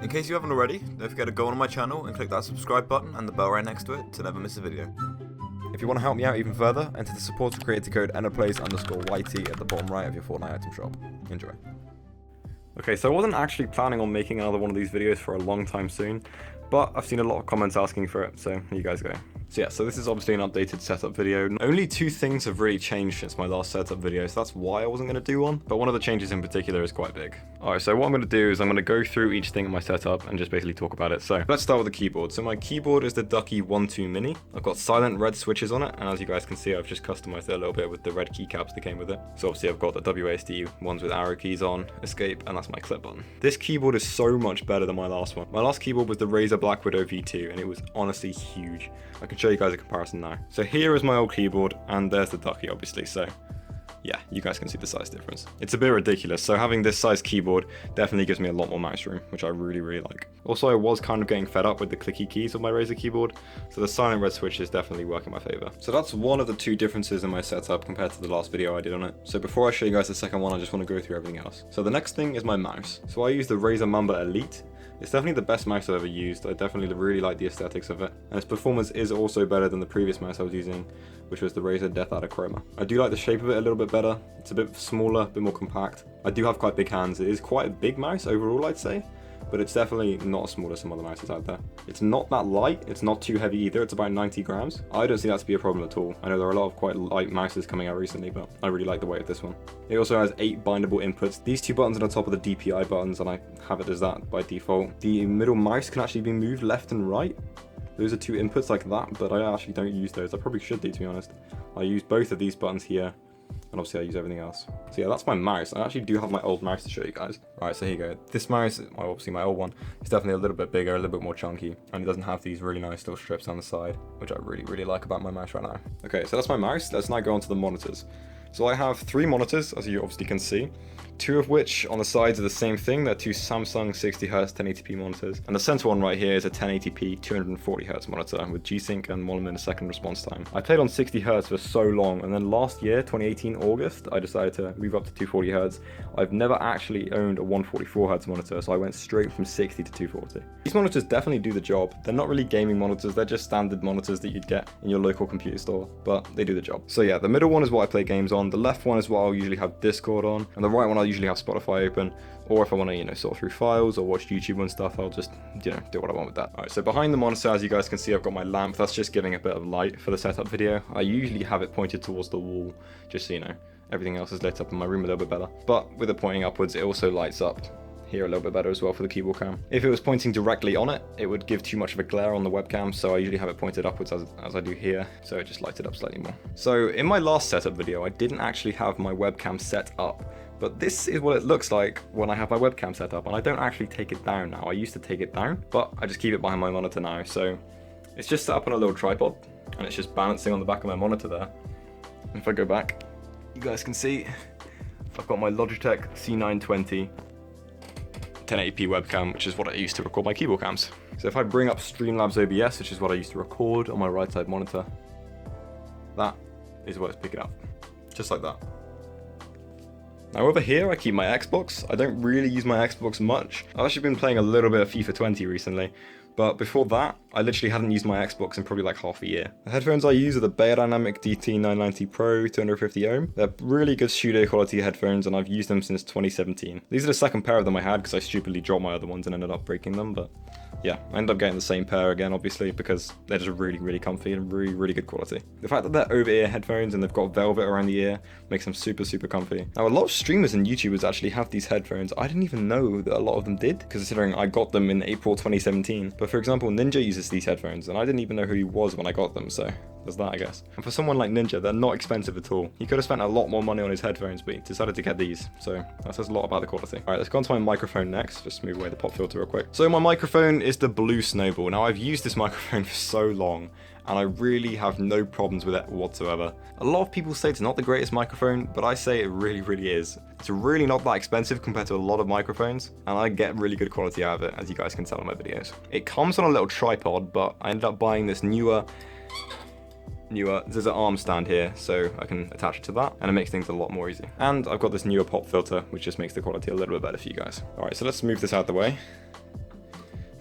In case you haven't already, don't forget to go on my channel and click that subscribe button and the bell right next to it to never miss a video. If you want to help me out even further, enter the supporter creator code ENERPLAYZ_YT at the bottom right of your Fortnite item shop. Enjoy. Okay, so I wasn't actually planning on making another one of these videos for a long time soon, but I've seen a lot of comments asking for it, so here you guys go. So yeah, so this is obviously an updated setup video. Only two things have really changed since my last setup video, so that's why I wasn't going to do one, but one of the changes in particular is quite big. Alright, so what I'm going to do is I'm going to go through each thing in my setup and just basically talk about it. So let's start with the keyboard. So my keyboard is the Ducky 1.2 Mini. I've got silent red switches on it, and as you guys can see, I've just customized it a little bit with the red keycaps that came with it. So obviously I've got the WASD ones with arrow keys on, escape, and that's my clip button. This keyboard is so much better than my last one. My last keyboard was the Razer Black Widow V2, and it was honestly huge. I can show you guys a comparison now. So here is my old keyboard, and there's the Ducky, obviously. So yeah, you guys can see the size difference. It's a bit ridiculous, so having this size keyboard definitely gives me a lot more mouse room, which I really like. Also, I was kind of getting fed up with the clicky keys of my Razer keyboard, so the silent red switch is definitely working in my favor. So that's one of the two differences in my setup compared to the last video I did on it. So before I show you guys the second one, I just want to go through everything else. So the next thing is my mouse. So I use the Razer Mamba Elite. It's definitely the best mouse I've ever used. I definitely really like the aesthetics of it, and its performance is also better than the previous mouse I was using, which was the Razer Death Adder Chroma. I do like the shape of it a little bit better. It's a bit smaller, a bit more compact. I do have quite big hands. It is quite a big mouse overall, I'd say, but it's definitely not as small as some other mouses out there. It's not that light, it's not too heavy either, it's about 90 grams. I don't see that to be a problem at all. I know there are a lot of quite light mouses coming out recently, but I really like the weight of this one. It also has 8 bindable inputs. These two buttons are on top of the DPI buttons, and I have it as that by default. The middle mouse can actually be moved left and right. Those are two inputs like that, but I actually don't use those. I probably should do, to be honest. I use both of these buttons here, and obviously I use everything else. So yeah, that's my mouse. I actually do have my old mouse to show you guys. Alright, so here you go. This mouse, well, obviously my old one, is definitely a little bit bigger, a little bit more chunky, and it doesn't have these really nice little strips down the side, which I really like about my mouse right now. Okay, so that's my mouse. Let's now go on to the monitors. So I have 3 monitors, as you obviously can see. 2 of which on the sides are the same thing. They're 2 Samsung 60Hz 1080p monitors. And the center one right here is a 1080p 240Hz monitor with G-Sync and 1 millisecond response time. I played on 60Hz for so long, and then last year, 2018 August, I decided to move up to 240Hz. I've never actually owned a 144Hz monitor, so I went straight from 60 to 240. These monitors definitely do the job. They're not really gaming monitors, they're just standard monitors that you'd get in your local computer store, but they do the job. So yeah, the middle one is what I play games on, the left one is what I'll usually have Discord on, and the right one I'll usually have Spotify open, or if I want to, sort through files or watch YouTube and stuff, I'll just, do what I want with that. Alright, so behind the monitor, as you guys can see, I've got my lamp. That's just giving a bit of light for the setup video. I usually have it pointed towards the wall, just so everything else is lit up in my room a little bit better. But with it pointing upwards, it also lights up here a little bit better as well for the keyboard cam. If it was pointing directly on it, it would give too much of a glare on the webcam, so I usually have it pointed upwards as I do here, so it just lights it up slightly more. So in my last setup video, I didn't actually have my webcam set up, but this is what it looks like when I have my webcam set up, and I don't actually take it down now. I used to take it down, but I just keep it behind my monitor now, so it's just set up on a little tripod, and it's just balancing on the back of my monitor there. And if I go back, you guys can see I've got my Logitech C920 1080p webcam, which is what I used to record my keyboard cams. So if I bring up Streamlabs OBS, which is what I used to record on my right side monitor, that is what it's picking up, just like that. Now over here I keep my Xbox. I don't really use my Xbox much. I've actually been playing a little bit of FIFA 20 recently, but before that, I literally hadn't used my Xbox in probably like half a year. The headphones I use are the Beyerdynamic DT990 Pro 250 ohm. They're really good studio quality headphones, and I've used them since 2017. These are the second pair of them I had because I stupidly dropped my other ones and ended up breaking them, but yeah, I ended up getting the same pair again, obviously, because they're just really comfy and really good quality. The fact that they're over-ear headphones and they've got velvet around the ear makes them super comfy. Now, a lot of streamers and YouTubers actually have these headphones. I didn't even know that a lot of them did, considering I got them in April 2017. But for example, Ninja uses these headphones, and I didn't even know who he was when I got them, so there's that, I guess. And for someone like Ninja, they're not expensive at all. He could have spent a lot more money on his headphones, but he decided to get these, so that says a lot about the quality. Alright, let's go on to my microphone next. Just move away the pop filter real quick. So my microphone is the Blue Snowball. Now, I've used this microphone for so long, and I really have no problems with it whatsoever. A lot of people say it's not the greatest microphone, but I say it really is. It's really not that expensive compared to a lot of microphones, and I get really good quality out of it, as you guys can tell in my videos. It comes on a little tripod, but I ended up buying this newer there's an arm stand here, so I can attach it to that, and it makes things a lot more easy. And I've got this newer pop filter, which just makes the quality a little bit better for you guys. Alright, so let's move this out of the way.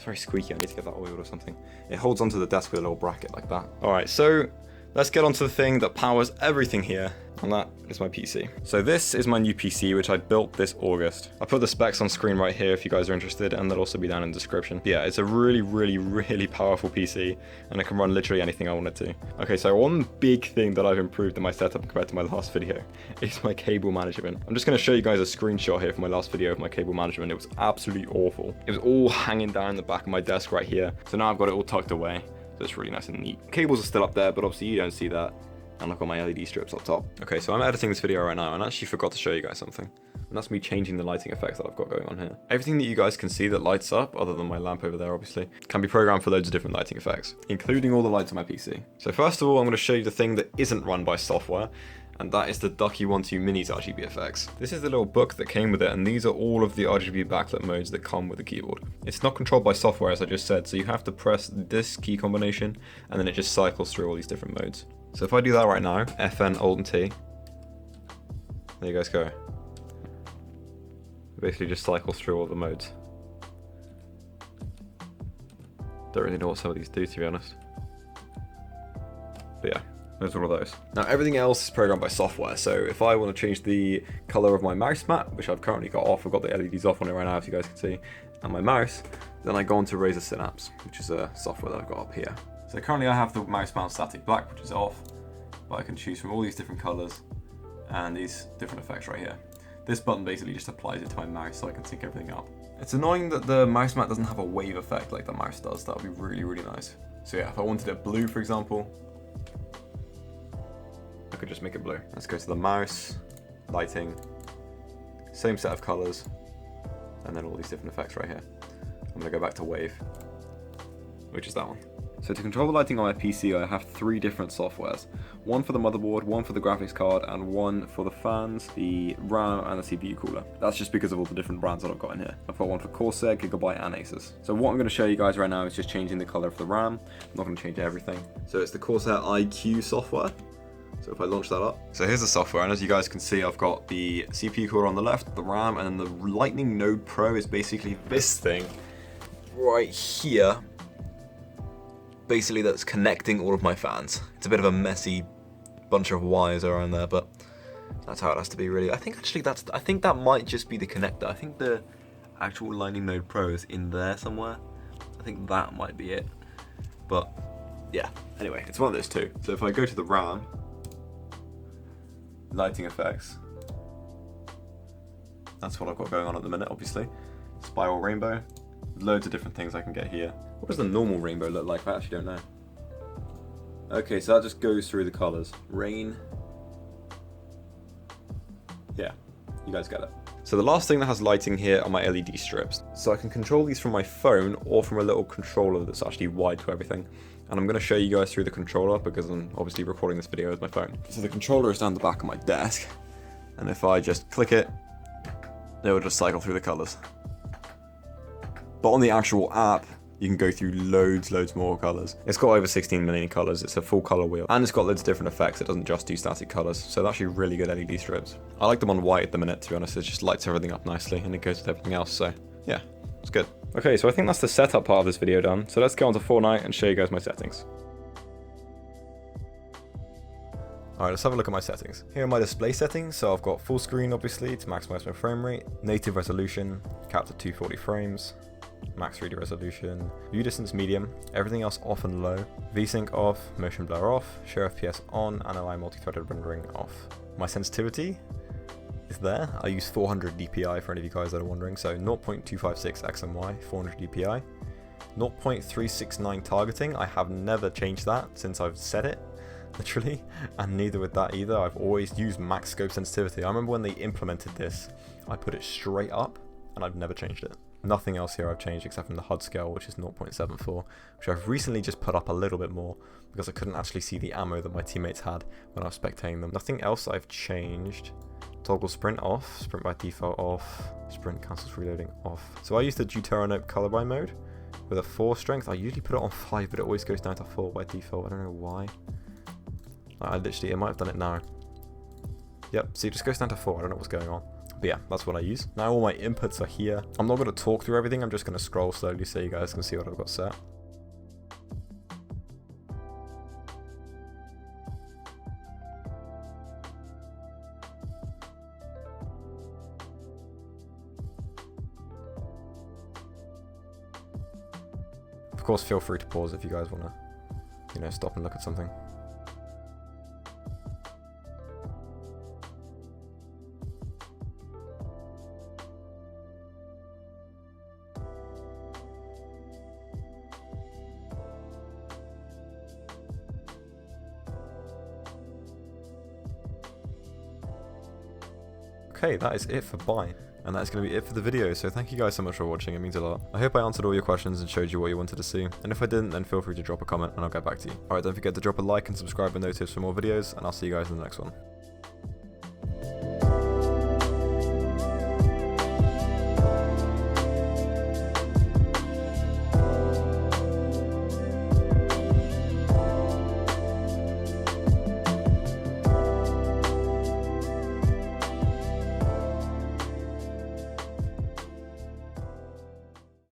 It's very squeaky, I need to get that oiled or something. It holds onto the desk with a little bracket like that. Alright, so let's get onto the thing that powers everything here, and that is my PC. So this is my new PC, which I built this August. I put the specs on screen right here if you guys are interested, and they'll also be down in the description. Yeah, it's a really, really, really powerful PC, and it can run literally anything I want it to. Okay, so one big thing that I've improved in my setup compared to my last video is my cable management. I'm just going to show you guys a screenshot here from my last video of my cable management. It was absolutely awful. It was all hanging down the back of my desk right here. So now I've got it all tucked away. So it's really nice and neat. Cables are still up there, but obviously you don't see that. And I've got my LED strips up top. Okay, so I'm editing this video right now and I actually forgot to show you guys something. And that's me changing the lighting effects that I've got going on here. Everything that you guys can see that lights up, other than my lamp over there obviously, can be programmed for loads of different lighting effects, including all the lights on my PC. So first of all, I'm going to show you the thing that isn't run by software, and that is the Ducky12 Mini's RGB effects. This is the little book that came with it, and these are all of the RGB backlit modes that come with the keyboard. It's not controlled by software, as I just said, so you have to press this key combination, and then it just cycles through all these different modes. So if I do that right now, FN, Alt and T, there you guys go. It basically just cycles through all the modes. Don't really know what some of these do, to be honest. But yeah, those are all those. Now everything else is programmed by software, so if I want to change the color of my mouse mat, which I've currently got off, I've got the LEDs off on it right now, as you guys can see, and my mouse, then I go onto Razer Synapse, which is a software that I've got up here. So currently I have the mouse mount static black, which is off, but I can choose from all these different colors and these different effects right here. This button basically just applies it to my mouse so I can sync everything up. It's annoying that the mouse mat doesn't have a wave effect like the mouse does. That would be really, really nice. So yeah, if I wanted it blue, for example, I could just make it blue. Let's go to the mouse, lighting, same set of colors, and then all these different effects right here. I'm gonna go back to wave, which is that one. So to control the lighting on my PC, I have 3 different softwares. One for the motherboard, one for the graphics card, and one for the fans, the RAM, and the CPU cooler. That's just because of all the different brands that I've got in here. I've got one for Corsair, Gigabyte, and ASUS. So what I'm going to show you guys right now is just changing the color of the RAM. I'm not going to change everything. So it's the Corsair iQ software. So if I launch that up. So here's the software, and as you guys can see, I've got the CPU cooler on the left, the RAM, and then the Lightning Node Pro is basically this thing right here. Basically that's connecting all of my fans. It's a bit of a messy bunch of wires around there, but that's how it has to be really. I think that might just be the connector. I think the actual Lightning Node Pro is in there somewhere. I think that might be it. But yeah, anyway, it's one of those two. So if I go to the RAM, lighting effects, that's what I've got going on at the minute, obviously. Spiral rainbow, loads of different things I can get here. What does the normal rainbow look like? I actually don't know. Okay, so that just goes through the colors. Rain. Yeah, you guys get it. So the last thing that has lighting here are my LED strips. So I can control these from my phone or from a little controller that's actually wired to everything. And I'm going to show you guys through the controller because I'm obviously recording this video with my phone. So the controller is down the back of my desk. And if I just click it, it will just cycle through the colors. But on the actual app, you can go through loads more colors. It's got over 16 million colors. It's a full color wheel. And it's got loads of different effects. It doesn't just do static colors. So they're actually really good LED strips. I like them on white at the minute, to be honest. It just lights everything up nicely and it goes with everything else. So yeah, it's good. Okay, so I think that's the setup part of this video done. So let's go on to Fortnite and show you guys my settings. Alright, let's have a look at my settings. Here are my display settings. So I've got full screen, obviously, to maximize my frame rate, native resolution, capped at 240 frames, max 3D resolution, view distance medium, everything else off and low, VSync off, motion blur off, share FPS on, and align multi-threaded rendering off. My sensitivity is there. I use 400 dpi for any of you guys that are wondering, so 0.256 XMY, 400 dpi. 0.369 targeting, I have never changed that since I've set it, literally, and neither with that either. I've always used max scope sensitivity. I remember when they implemented this, I put it straight up, and I've never changed it. Nothing else here I've changed except from the HUD scale, which is 0.74, which I've recently just put up a little bit more because I couldn't actually see the ammo that my teammates had when I was spectating them. Nothing else I've changed. Toggle sprint off, sprint by default off, sprint cancels reloading off. So I use the Deuteranope color by mode with a 4 strength. I usually put it on 5, but it always goes down to 4 by default. I don't know why. I might have done it now. Yep, see, it just goes down to 4. I don't know what's going on. But yeah, that's what I use. Now all my inputs are here. I'm not going to talk through everything, I'm just going to scroll slowly so you guys can see what I've got set. Of course, feel free to pause if you guys want to, you know, stop and look at something. Okay, that is it for buy. And that's going to be it for the video, so thank you guys so much for watching, it means a lot. I hope I answered all your questions and showed you what you wanted to see, and if I didn't, then feel free to drop a comment and I'll get back to you. Alright, don't forget to drop a like and subscribe and notice for more videos, and I'll see you guys in the next one.